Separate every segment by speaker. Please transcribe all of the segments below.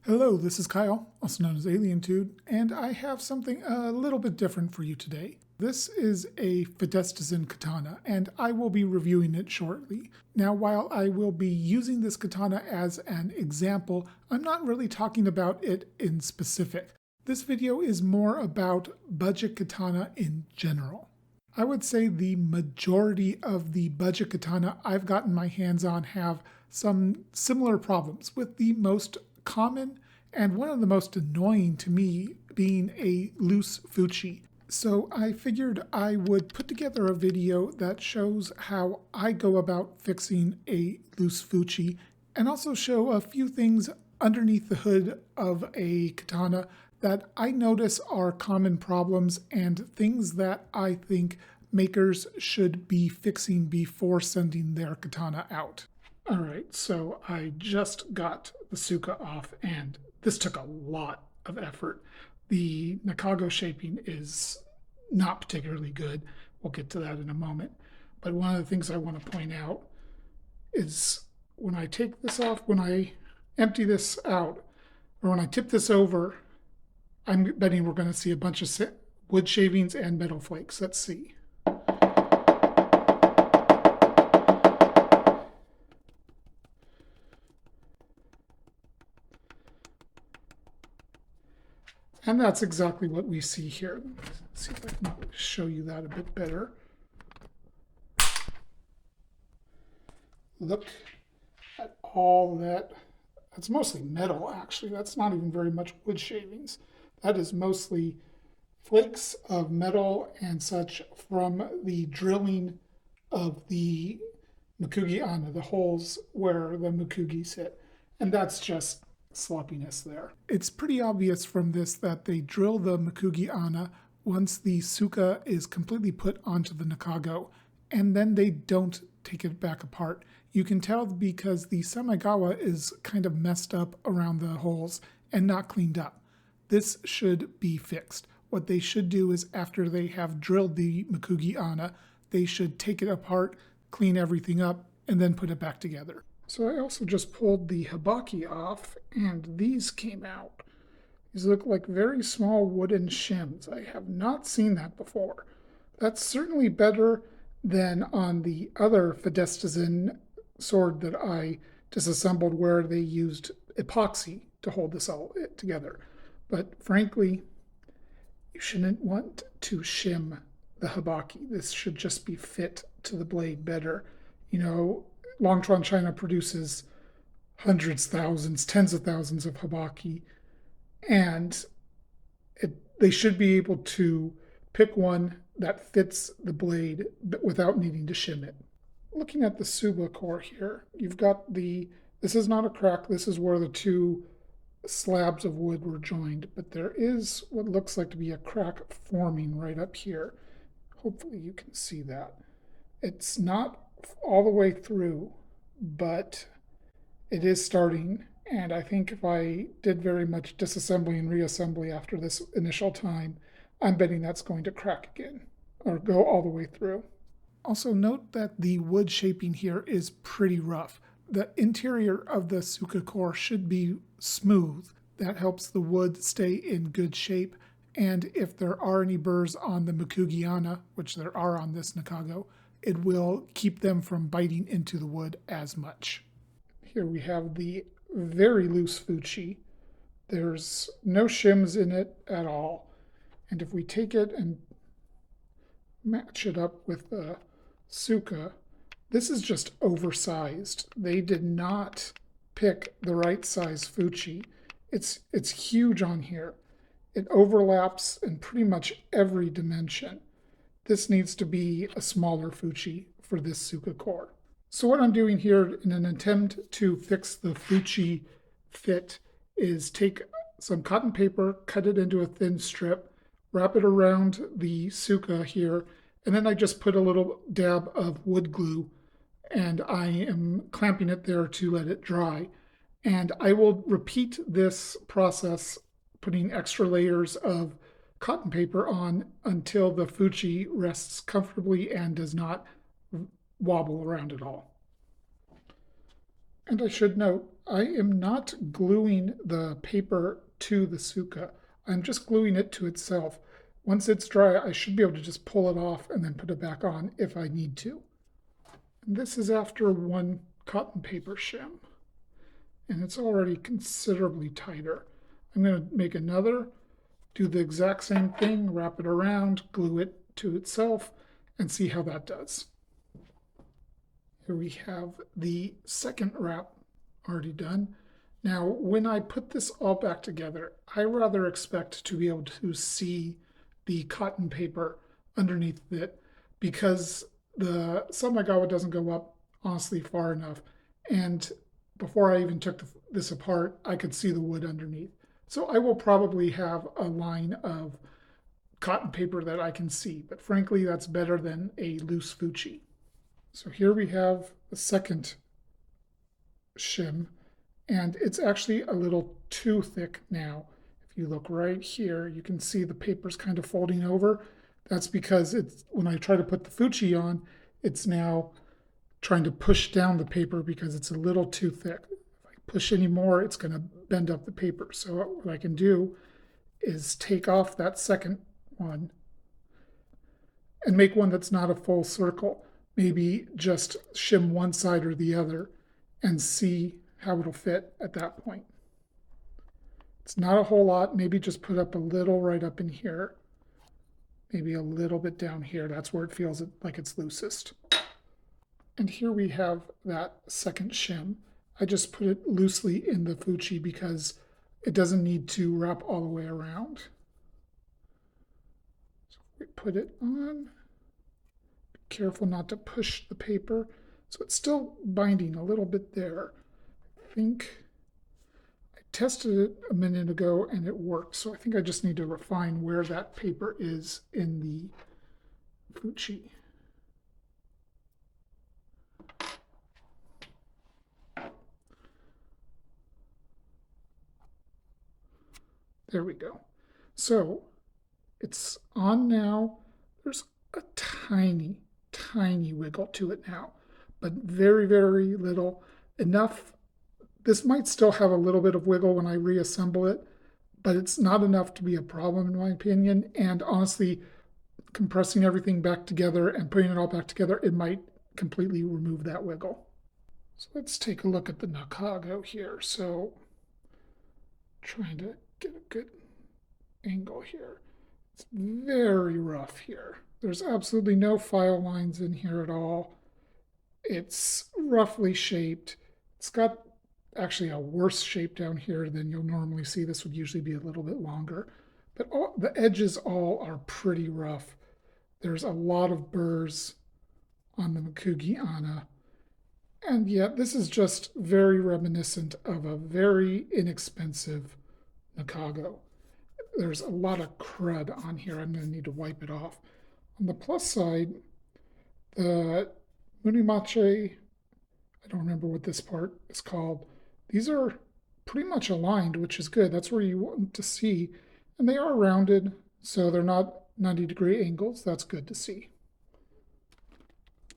Speaker 1: Hello, this is Kyle, also known as AlienTude, and I have something a little bit different for you today. This is a Fidestisan katana, and I will be reviewing it shortly. Now, while I will be using this katana as an example, I'm not really talking about it in specific. This video is more about budget katana in general. I would say the majority of the budget katana I've gotten my hands on have some similar problems, with the most common and one of the most annoying to me being a loose fuchi. So I figured I would put together a video that shows how I go about fixing a loose fuchi and also show a few things underneath the hood of a katana that I notice are common problems and things that I think makers should be fixing before sending their katana out. Alright, so I just got the Suka off, and this took a lot of effort. The Nakago shaping is not particularly good. We'll get to that in a moment. But one of the things I want to point out is when I take this off, when I empty this out, or when I tip this over, I'm betting we're going to see a bunch of wood shavings and metal flakes. Let's see. And that's exactly what we see here. Let's see if I can show you that a bit better. Look at all that. That's mostly metal, actually. That's not even very much wood shavings. That is mostly flakes of metal and such from the drilling of the mukugi ana, the holes where the mukugis hit. And that's just sloppiness there. It's pretty obvious from this that they drill the mukugi ana once the Suka is completely put onto the Nakago, and then they don't take it back apart. You can tell because the Samigawa is kind of messed up around the holes and not cleaned up. This should be fixed. What they should do is after they have drilled the mukugi ana, they should take it apart, clean everything up, and then put it back together. So I also just pulled the habaki off, and these came out. These look like very small wooden shims. I have not seen that before. That's certainly better than on the other Fidestisan sword that I disassembled, where they used epoxy to hold this all together. But frankly, you shouldn't want to shim the habaki. This should just be fit to the blade better. You know, Longchuan China produces hundreds, thousands, tens of thousands of habaki, and they should be able to pick one that fits the blade without needing to shim it. Looking at the Suba core here, you've got this is not a crack, this is where the two slabs of wood were joined, but there is what looks like to be a crack forming right up here. Hopefully you can see that. It's not all the way through, but it is starting, and I think if I did very much disassembly and reassembly after this initial time, I'm betting that's going to crack again or go all the way through. Also note that the wood shaping here is pretty rough. The interior of the Suka core should be smooth. That helps the wood stay in good shape, and if there are any burrs on the mukugi ana, which there are on this Nakago, it will keep them from biting into the wood as much. Here we have the very loose fuchi. There's no shims in it at all. And if we take it and match it up with the Suka, this is just oversized. They did not pick the right size fuchi. It's huge on here. It overlaps in pretty much every dimension. This needs to be a smaller fuchi for this Suka core. So what I'm doing here in an attempt to fix the fuchi fit is take some cotton paper, cut it into a thin strip, wrap it around the Suka here, and then I just put a little dab of wood glue, and I am clamping it there to let it dry. And I will repeat this process, putting extra layers of cotton paper on until the fuchi rests comfortably and does not wobble around at all. And I should note, I am not gluing the paper to the Suka. I'm just gluing it to itself. Once it's dry, I should be able to just pull it off and then put it back on if I need to. And this is after one cotton paper shim, and it's already considerably tighter. I'm going to make another, do the exact same thing, wrap it around, glue it to itself, and see how that does. Here we have the second wrap already done. Now, when I put this all back together, I rather expect to be able to see the cotton paper underneath it because the Samagawa doesn't go up, honestly, far enough. And before I even took this apart, I could see the wood underneath. So I will probably have a line of cotton paper that I can see, but frankly, that's better than a loose fuchi. So here we have the second shim, and it's actually a little too thick now. If you look right here, you can see the paper's kind of folding over. That's because it's when I try to put the fuchi on, it's now trying to push down the paper because it's a little too thick. If I push any more, it's going to bend up the paper. So what I can do is take off that second one and make one that's not a full circle. Maybe just shim one side or the other and see how it'll fit at that point. It's not a whole lot. Maybe just put up a little right up in here. Maybe a little bit down here. That's where it feels like it's loosest. And here we have that second shim. I just put it loosely in the fuchi because it doesn't need to wrap all the way around. So we put it on. Be careful not to push the paper. So it's still binding a little bit there. I think I tested it a minute ago and it worked. So I think I just need to refine where that paper is in the fuchi. There we go. So it's on now. There's a tiny, tiny wiggle to it now, but very, very little. Enough. This might still have a little bit of wiggle when I reassemble it, but it's not enough to be a problem in my opinion. And honestly, compressing everything back together and putting it all back together, it might completely remove that wiggle. So let's take a look at the Nakago here. So trying to get a good angle here. It's very rough here. There's absolutely no file lines in here at all. It's roughly shaped. It's got actually a worse shape down here than you'll normally see. This would usually be a little bit longer. But the edges all are pretty rough. There's a lot of burrs on the Mikugi-ana. And yet this is just very reminiscent of a very inexpensive Nakago. There's a lot of crud on here. I'm going to need to wipe it off. On the plus side, the Munimache, I don't remember what this part is called. These are pretty much aligned, which is good. That's where you want to see. And they are rounded, so they're not 90-degree angles. That's good to see.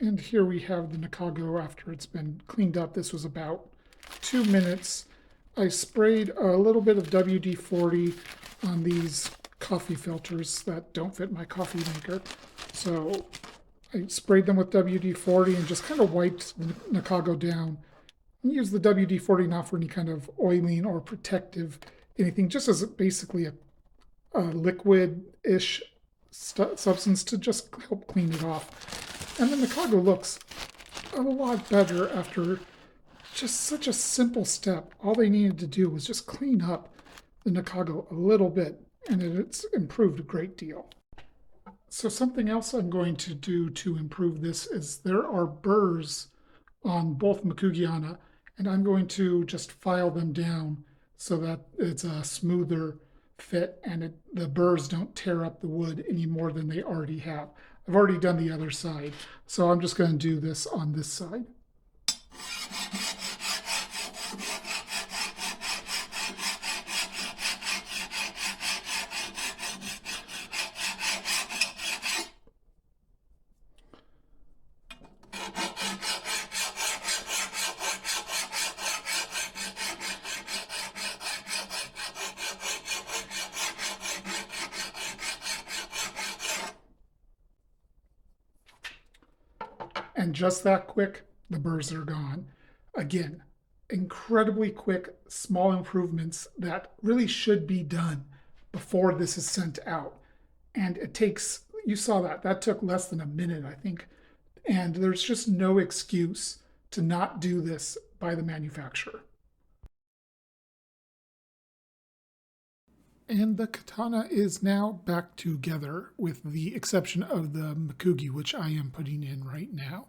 Speaker 1: And here we have the Nakago after it's been cleaned up. This was about 2 minutes. I sprayed a little bit of WD-40 on these coffee filters that don't fit my coffee maker. So I sprayed them with WD-40 and just kind of wiped the Nakago down. And use the WD-40 not for any kind of oiling or protective anything, just as basically a liquid-ish substance to just help clean it off. And the Nakago looks a lot better after just such a simple step. All they needed to do was just clean up the Nakago a little bit, and it's improved a great deal. So something else I'm going to do to improve this is there are burrs on both Mikugi-ana, and I'm going to just file them down so that it's a smoother fit and the burrs don't tear up the wood any more than they already have. I've already done the other side, so I'm just going to do this on this side. And just that quick, the burrs are gone. Again, incredibly quick, small improvements that really should be done before this is sent out. And it takes, you saw that took less than a minute, I think. And there's just no excuse to not do this by the manufacturer. And the katana is now back together, with the exception of the makugi, which I am putting in right now.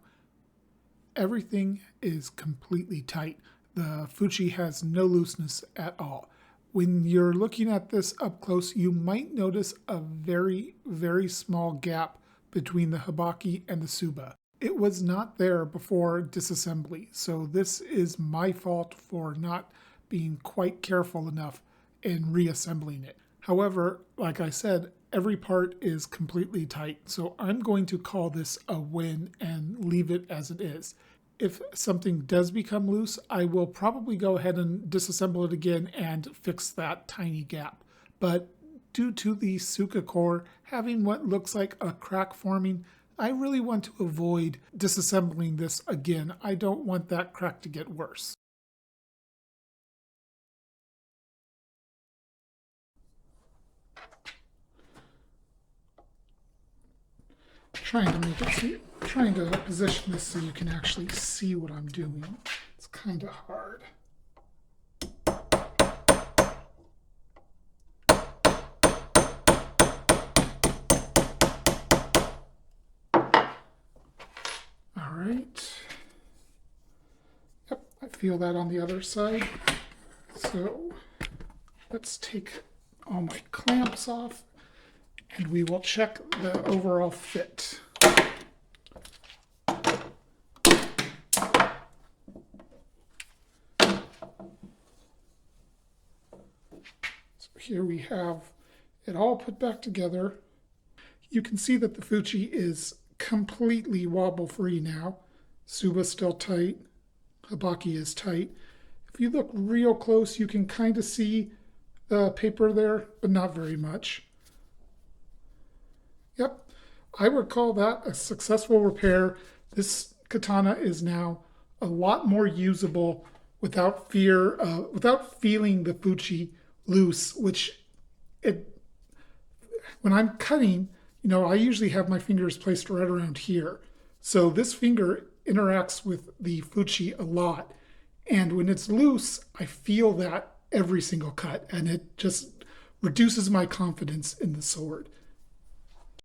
Speaker 1: Everything is completely tight. The fuchi has no looseness at all. When you're looking at this up close, you might notice a very, very small gap between the hibaki and the suba. It was not there before disassembly, so this is my fault for not being quite careful enough in reassembling it. However, like I said, every part is completely tight, so I'm going to call this a win and leave it as it is. If something does become loose, I will probably go ahead and disassemble it again and fix that tiny gap. But due to the Suka core having what looks like a crack forming, I really want to avoid disassembling this again. I don't want that crack to get worse. Trying to position this so you can actually see what I'm doing. It's kind of hard. All right. Yep, I feel that on the other side. So let's take all my clamps off and we will check the overall fit. So here we have it all put back together. You can see that the fuchi is completely wobble free now. Suba's still tight. Hibaki is tight. If you look real close, you can kind of see the paper there, but not very much. Yep, I would call that a successful repair. This katana is now a lot more usable without feeling the fuchi loose, which when I'm cutting, I usually have my fingers placed right around here. So this finger interacts with the fuchi a lot. And when it's loose, I feel that every single cut, and it just reduces my confidence in the sword.